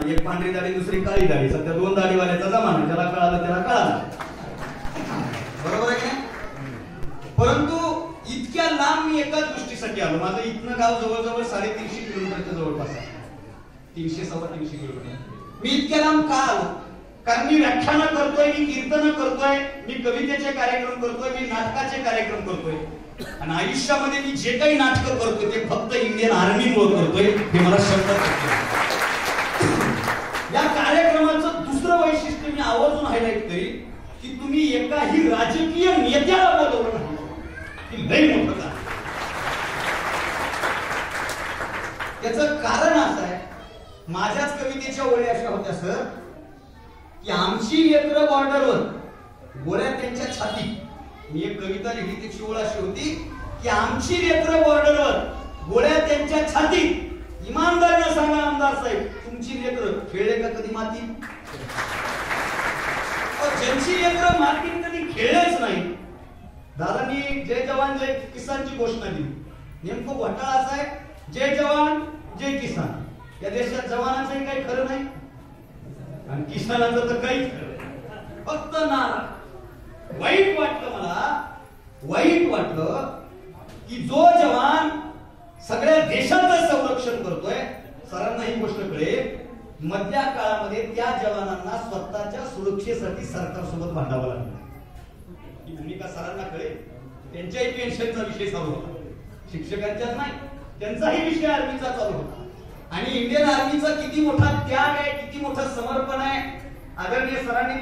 एक पांढरी दाढी दुसरी काळी दाढी, सध्या दोन दाढीवाल्याचा जमाना, ज्याला कळालं त्याला कळालं, बरोबर आहे की नाही? परंतु इतक्या लांब मी एकाच गोष्टीसाठी आलो. माझं इथनं गाव जवळजवळ 350 किलोमीटरच्या जवळपास आहे, 300-350 किलोमीटर. मी इतक्या लांब का आलो? कारण मी व्याख्यानं करतोय, मी कीर्तन करतोय, मी कवितेचे कार्यक्रम करतोय, मी नाटकाचे कार्यक्रम करतोय, आणि आयुष्यामध्ये मी जे काही नाटक करतोय ते फक्त इंडियन आर्मीमुळे करतोय, हे मला शब्दात या कार्यक्रमाचं दुसरं वैशिष्ट्य मी आवर्जून हायलाइट करीन की तुम्ही एकाही राजकीय नेत्याला बोलवलं नाही, की लई मोठं काम. त्याचं कारण असं आहे, माझ्याच कवितेच्या ओळी अशा होत्या सर की आमची लेकरं बॉर्डरवर, गोळ्या त्यांच्या छातीत. मी एक कविता लिहिली, त्याची ओळ अशी होती की आमची लेकरं बॉर्डरवर, गोळ्या त्यांच्या छातीत. इमानदारीने सांगा आमदार साहेब, तुमची लेकरं खेळले का कधी मातीत? ज्यांची लेकरं मातीत कधी खेळलेच नाही, दादांनी जय जवान जय किसानची घोषणा दिली. नेमकं घोटाळा असा आहे, जय जवान जय किसान, या देशात जवानाचंही काही खरं नाही आणि किसानाचं तर काहीच खरं, फक्त नारा. वाईट वाटलं, मला वाईट वाटलं की जो जवान सगळ्या देशाचं संरक्षण करतोय, सरांना ही गोष्ट कळेल, मधल्या काळामध्ये त्या जवानांना स्वतःच्या सुरक्षेसाठी सरकारसोबत भांडावं लागलं. ही भूमिका सरांना कळेल. त्यांच्याही पेन्शनचा विषय चालू होता, शिक्षकांचाच नाही, त्यांचाही विषय आर्मीचा चालू होता. आणि इंडियन आर्मीचा किती मोठा त्याग आहे, किती मोठं समर्पण आहे, आदरणीय सरांनी